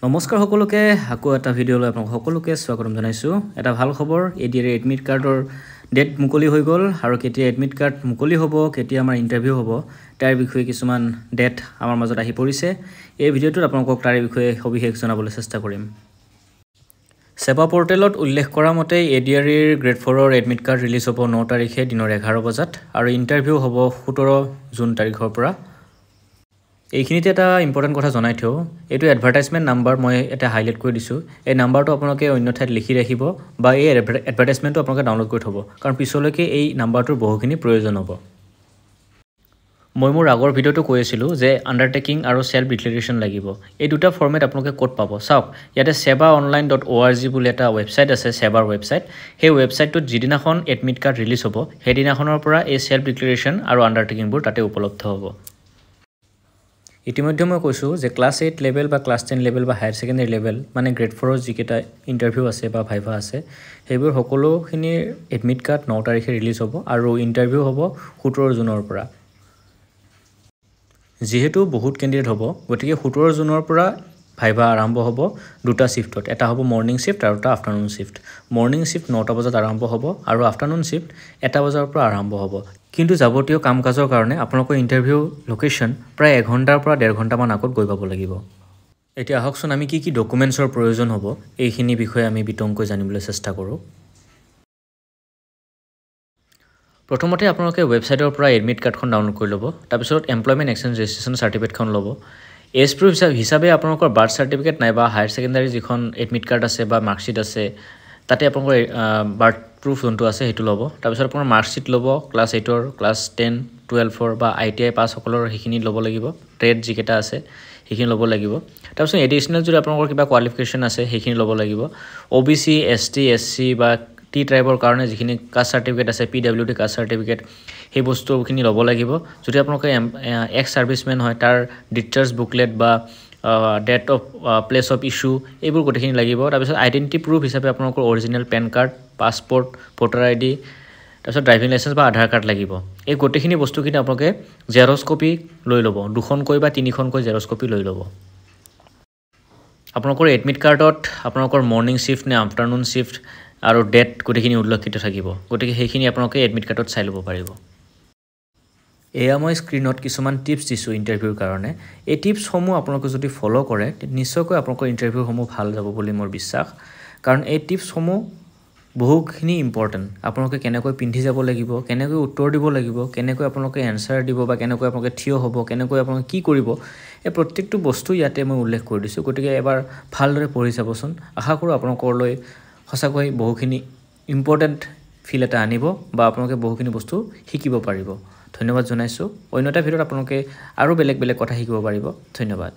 নমস্কাৰ সকলোকে আকৌ এটা ভিডিঅ'লৈ আপোনালোক সকলোকে স্বাগতম জনাইছোঁ। এটা ভাল খবৰ, এডিআৰ এডমিট কাৰ্ডৰ ডেট মুকলি হৈ গ'ল আৰু কেতিয়া এডমিট কাৰ্ড মুকলি হ'ব, কেতিয়া আমাৰ ইণ্টাৰভিউ হ'ব তাৰ বিষয়ে কিছুমান ডেট আমাৰ মাজত আহি পৰিছে। এই ভিডিঅ'টোত আপোনালোকক তাৰ বিষয়ে সবিশেষ জনাবলৈ চেষ্টা কৰিম। সেৱা পৰ্টেলত উল্লেখ কৰা মতে এডিআৰৰ গ্ৰেড 4ৰ এডমিট কাৰ্ড ৰিলিজ হ'ব 9 তাৰিখে দিনৰ 11 বজাত আৰু ইণ্টাৰভিউ হ'ব 17 জুন তাৰিখৰ পৰা। এইখিনিতে এটা ইম্পৰ্টেণ্ট কথা জনাই থওঁ, এইটো এডভাৰটাইজমেণ্ট নাম্বাৰ মই এটা হাইলাইট কৰি দিছোঁ। এই নাম্বাৰটো আপোনালোকে অন্য ঠাইত লিখি ৰাখিব বা এই এডভাৰটাইজমেণ্টটো আপোনালোকে ডাউনলোড কৰি থ'ব, কাৰণ পিছলৈকে এই নাম্বাৰটোৰ বহুখিনি প্ৰয়োজন হ'ব। মই মোৰ আগৰ ভিডিঅ'টো কৈ আছিলোঁ যে আণ্ডাৰটেকিং আৰু চেল্ফ ডিক্লেৰেশ্যন লাগিব। এই দুটা ফৰ্মেট আপোনালোকে ক'ত পাব চাওক, ইয়াতে sevaonline.org বুলি এটা ৱেবছাইট আছে, সেৱাৰ ৱেবছাইট। সেই ৱেবছাইটটোত যিদিনাখন এডমিট কাৰ্ড ৰিলিজ হ'ব সেইদিনাখনৰ পৰা এই চেল্ফ ডিক্লেৰেশ্যন আৰু আণ্ডাৰটেকিংবোৰ তাতে উপলব্ধ হ'ব। ইতিমধ্যে মই কৈছোঁ যে ক্লাছ 8 লেভেল বা ক্লাছ 10 লেভেল বা হায়াৰ ছেকেণ্ডেৰী লেভেল মানে গ্ৰেড 4ৰ যিকেইটা ইণ্টাৰভিউ আছে বা ভাইভা আছে সেইবোৰ সকলোখিনিৰ এডমিট কাৰ্ড 9 তাৰিখে ৰিলিজ হ'ব আৰু ইণ্টাৰভিউ হ'ব 17 জুনৰ পৰা। যিহেতু বহুত কেণ্ডিডেট হ'ব গতিকে 17 জুনৰ পৰা ভাইভা আৰম্ভ হ'ব দুটা শিফটত, এটা হ'ব মৰ্ণিং শিফট আৰু এটা আফটাৰনুন শিফট। মৰ্ণিং শিফট 9টা বজাত আৰম্ভ হ'ব আৰু আফটাৰনুন শিফট 1টা বজাৰ পৰা আৰম্ভ হ'ব। কিন্তু যাৱতীয় কাম কাজৰ কাৰণে আপোনালোকৰ ইণ্টাৰভিউ লোকেশ্যন প্ৰায় 1 ঘণ্টাৰ পৰা 1.5 ঘণ্টামান আগত গৈ পাব লাগিব। এতিয়া আহকচোন আমি কি ডকুমেণ্টছৰ প্ৰয়োজন হ'ব এইখিনি বিষয়ে আমি বিতংকৈ জানিবলৈ চেষ্টা কৰোঁ। প্ৰথমতে আপোনালোকে ৱেবছাইটৰ পৰা এডমিট কাৰ্ডখন ডাউনলোড কৰি ল'ব, তাৰপিছত এমপ্লয়মেণ্ট এক্সচেঞ্জ ৰেজিষ্ট্ৰেশ্যন চাৰ্টিফিকেটখন ল'ব। এজ প্ৰুফ হিচাপে আপোনালোকৰ বাৰ্থ চাৰ্টিফিকেট নাইবা হায়াৰ ছেকেণ্ডাৰী যিখন এডমিট কাৰ্ড আছে বা মাৰ্কশ্বিট আছে তাতে আপোনালোকৰ বাৰ্থ প্ৰুফ যোনটো আছে সেইটো ল'ব। তাৰপিছত আপোনাৰ মাৰ্কশ্বিট ল'ব, ক্লাছ 8ৰ, ক্লাছ 10, 12ৰ বা ITI পাছসকলৰ সেইখিনি ল'ব লাগিব, ট্ৰেড যিকেইটা আছে সেইখিনি ল'ব লাগিব। তাৰপিছত এডিশ্যনেল যদি আপোনালোকৰ কিবা কোৱালিফিকেশ্যন আছে সেইখিনি ল'ব লাগিব। OBC, ST, SC বা টি ট্ৰাইবৰ কাৰণে যিখিনি কাষ্ট চাৰ্টিফিকেট আছে, PWD কাষ্ট চাৰ্টিফিকেট সেই বস্তুখিনি ল'ব লাগিব। যদি আপোনালোকে এক্স ছাৰ্ভিচমেন হয় তাৰ ডিচাৰ্জ বুকলেট বা date of place of issue এইবোৰ গোটেইখিনি লাগিব। তাৰপিছত আইডেণ্টিটি প্ৰুফ হিচাপে আপোনালোকৰ original pan card, passport, voter ID, তাৰপিছত ড্ৰাইভিং লাইচেঞ্চ বা আধাৰ কাৰ্ড লাগিব। এই গোটেইখিনি বস্তুখিনি আপোনালোকে জেৰক্স কপি লৈ ল'ব, 2খনকৈ বা 3খনকৈ জেৰক্স কপি লৈ ল'ব। আপোনালোকৰ এডমিট কাৰ্ডত আপোনালোকৰ মৰ্ণিং শিফট নে আফটাৰনুন শিফট আৰু ডেট গোটেইখিনি উল্লেখিত থাকিব, গতিকে সেইখিনি আপোনালোকে এডমিট কাৰ্ডত চাই ল'ব পাৰিব। এয়া মই স্ক্ৰীণত কিছুমান টিপছ দিছোঁ ইণ্টাৰভিউৰ কাৰণে। এই টিপছসমূহ আপোনালোকে যদি ফ'ল' কৰে নিশ্চয়কৈ আপোনালোকৰ ইণ্টাৰভিউসমূহ ভাল যাব বুলি মোৰ বিশ্বাস, কাৰণ এই টিপছসমূহ বহুখিনি ইম্পৰ্টেণ্ট। আপোনালোকে কেনেকৈ পিন্ধি যাব লাগিব, কেনেকৈ উত্তৰ দিব লাগিব, কেনেকৈ আপোনালোকে এনচাৰ দিব বা কেনেকৈ আপোনালোকে থিয় হ'ব, কেনেকৈ আপোনালোকে কি কৰিব, এই প্ৰত্যেকটো বস্তু ইয়াতে মই উল্লেখ কৰি দিছোঁ। গতিকে এবাৰ ভালদৰে পঢ়ি চাবচোন। আশা কৰোঁ আপোনালোকলৈ সঁচাকৈ বহুখিনি ইম্পৰ্টেণ্ট ফিল এটা আনিব বা আপোনালোকে বহুখিনি বস্তু শিকিব পাৰিব। ধন্যবাদ জনাইছোঁ। অন্য এটা ভিডিঅ'ত আপোনালোকে আৰু বেলেগ কথা শিকিব পাৰিব। ধন্যবাদ।